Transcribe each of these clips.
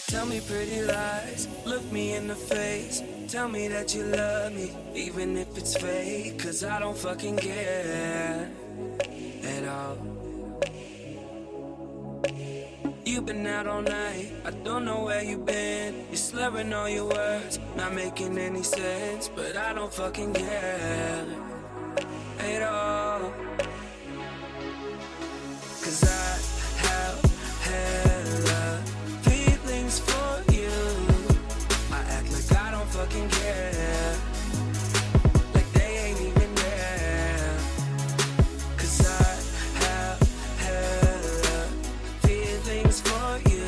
Tell me pretty lies, look me in the face. Tell me that you love me, even if it's fake. Cause I don't fucking care at all. You've been out all night, I don't know where you've been. You're slurring all your words, not making any sense. But I don't fucking care at all. Cause I have hella feelings for you. I act like I don't fucking care, like they ain't even there. Cause I have hella feelings for you.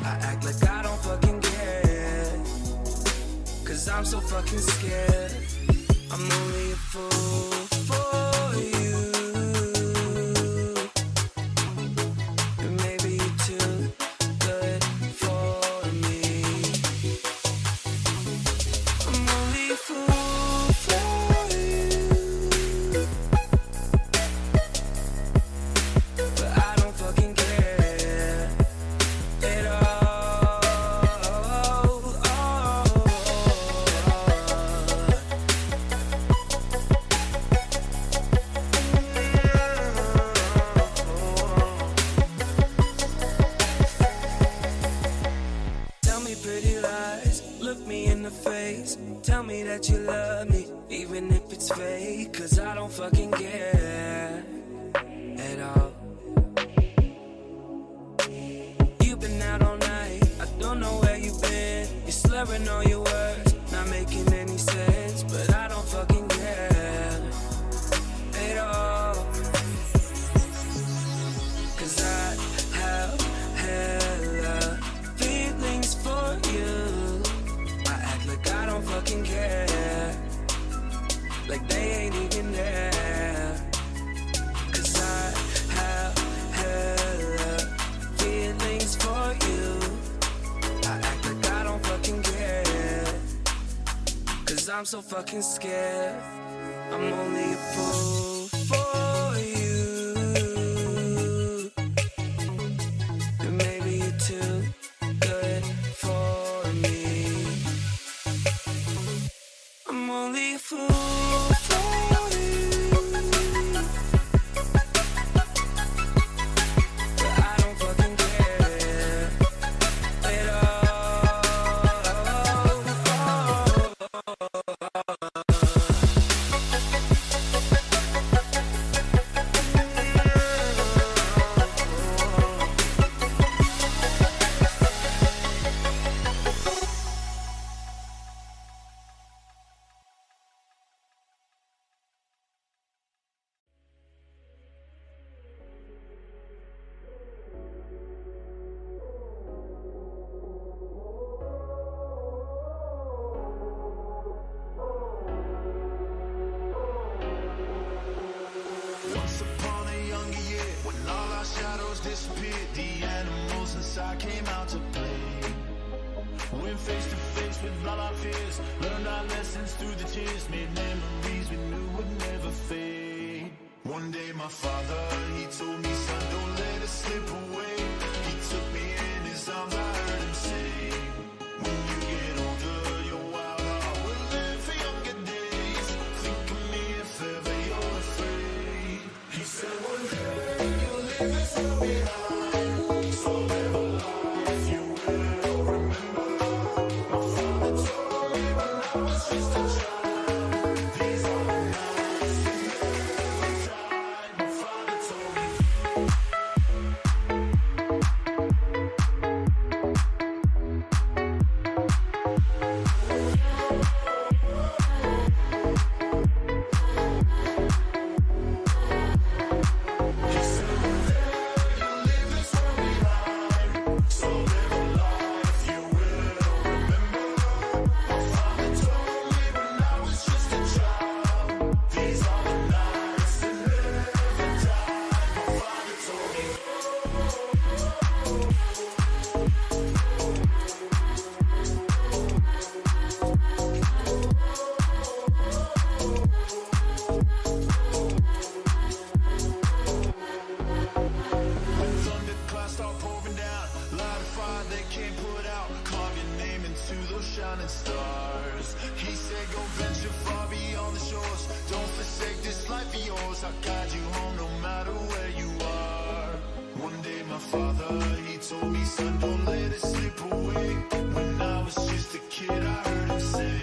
I act like I don't fucking care, cause I'm so fucking scared. I'm only a fool for you. And maybe you're too good for me. I'm only a fool for you. But I don't fucking care at all. Tell me pretty lies, look me in the face. Tell me that you love me, even if it's fake. Cause I don't fucking care at all. You've been out all night, I don't know where you've been. You're slurring all your words, not making any sense. But I don't fucking care at all. Cause I have hella feelings for you. I act like I don't fucking care, like they ain't even there. Cause I have hella feelings for you. I act like I don't fucking care, cause I'm so fucking scared. I'm only a fool for you. And maybe you're too good for me. I'm only a fool for you. But I don't fucking care at Once upon a younger year, when all our shadows disappeared, the animals inside came out to play. Went face to face with all our fears, learned our lessons through the tears, made memories we knew would never fade. One day my father, he told me, son, don't let it slip away. He took me in his arms, I heard him say, when you get older, your wild heart will live for younger days. Think of me if ever you're afraid. He said one day you'll leave this world behind, so live a life you will remember. My father told me when I was just a child, these are the nights that never die. My father told me shining stars. He said go venture far beyond the shores. Don't forsake this life of yours. I'll guide you home no matter where you are. One day my father, he told me, son, don't let it slip away. When I was just a kid, I heard him say,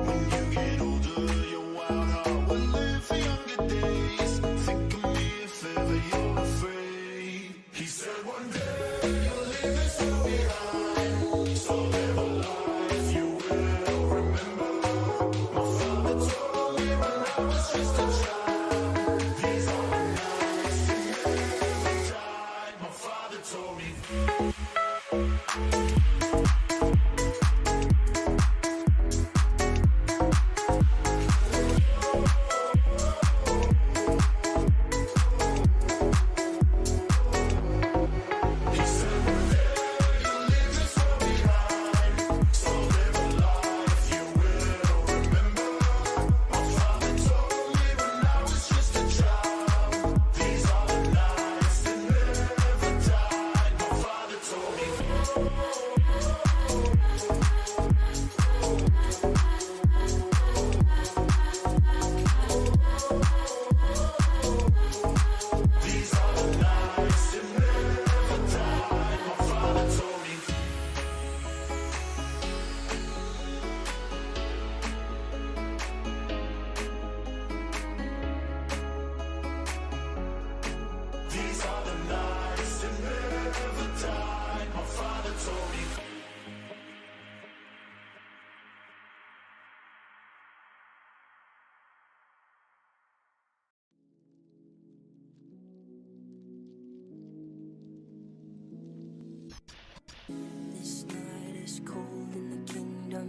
when you get older, your wild heart will live for younger days. Think of me if ever you're afraid. He said one day you'll leave this world behind, so live a life you will remember. My father told me when I was just a child, these are the nights that never die. My father told me. This night is cold in the kingdom.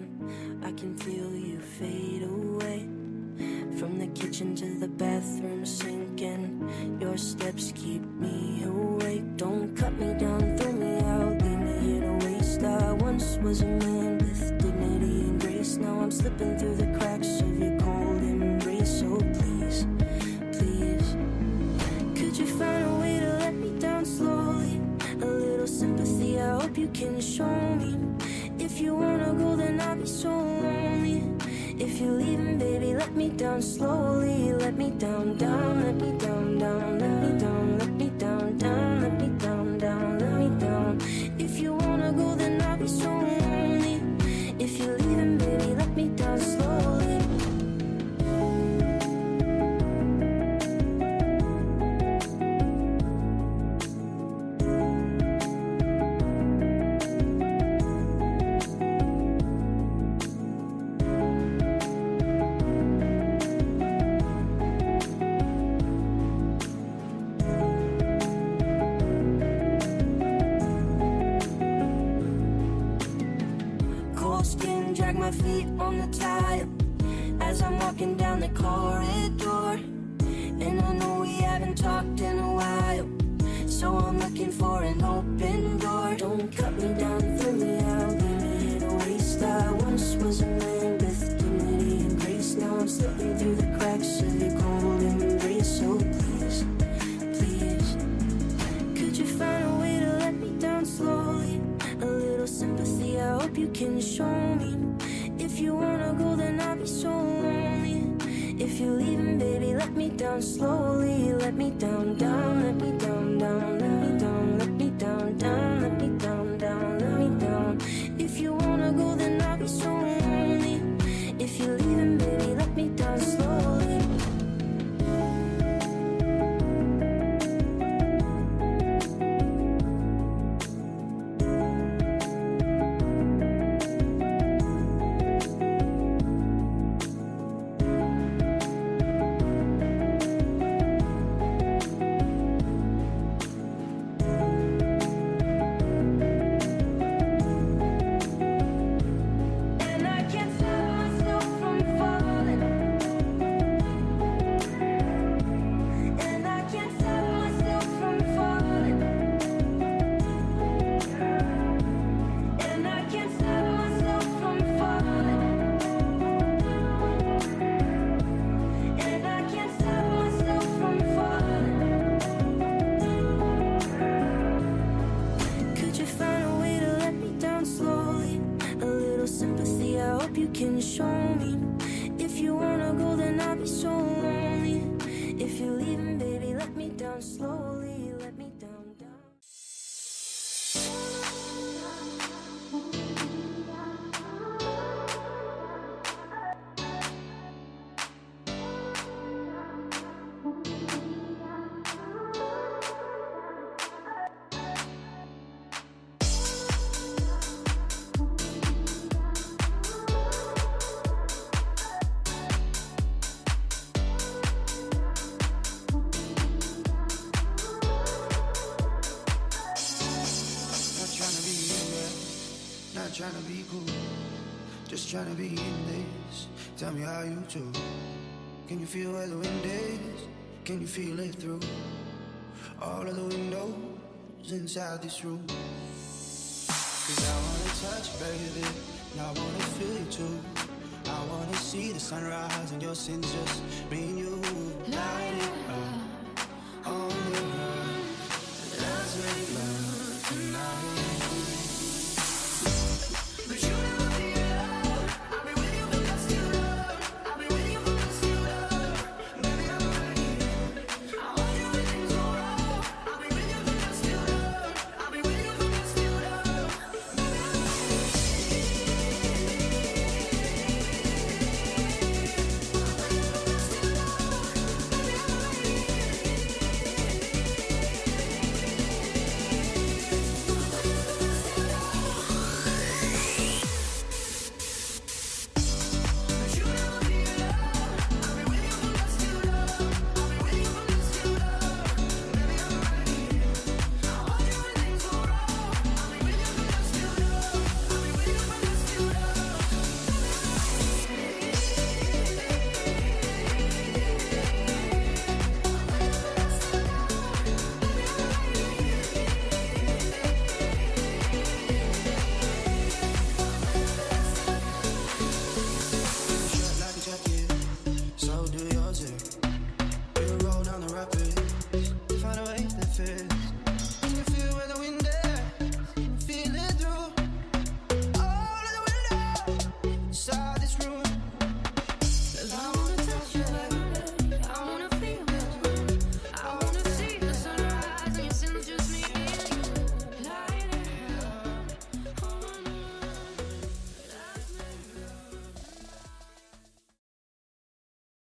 I can feel you fade away. From the kitchen to the bathroom sinking. Your steps keep me awake. Don't cut me down, throw me out, leave me here to waste. I once was a man with dignity and grace. Now I'm slipping through the cracks of your cold embrace. So please, please, could you find a way to let me down slowly? A little sympathy, I hope you can show me. If you wanna go, then I'll be so lonely. If you're leaving, baby, let me down slowly. Let me down, down, let me down, down, let me down, let me down, down, let me down, down, let me down. If you wanna go, then I'll be so lonely. If you're leaving, baby, let me down slowly. Drag my feet on the tile as I'm walking down the corridor. And I know we haven't talked in a while, so I'm looking for an open door. Don't cut me down, throw me out, leave me here to waste. I once was a man with dignity and grace. Now I'm slipping through the cracks of your cold embrace. So please, please, could you find a way to let me down slowly? A little sympathy, I hope you can show me. If you wanna go, then I'll be so lonely. If you're leaving, baby, let me down slowly. Let me down, down, let me down, down, let me down, let me down, down, let me down, down, let me down. If you wanna go, then I'll be so lonely. If you're leaving, baby, let me down slowly. map you can show me. If you wanna go, then I'll be so lonely. If you're leaving, baby, let me down slowly. Let me down, down. Trying to be cool, just trying to be in this. Tell me how you do. Can you feel where the wind is? Can you feel it through all of the windows inside this room? Cause I wanna touch, baby, and I wanna feel you too. I wanna see the sunrise and your sins, just me and you. Light it up.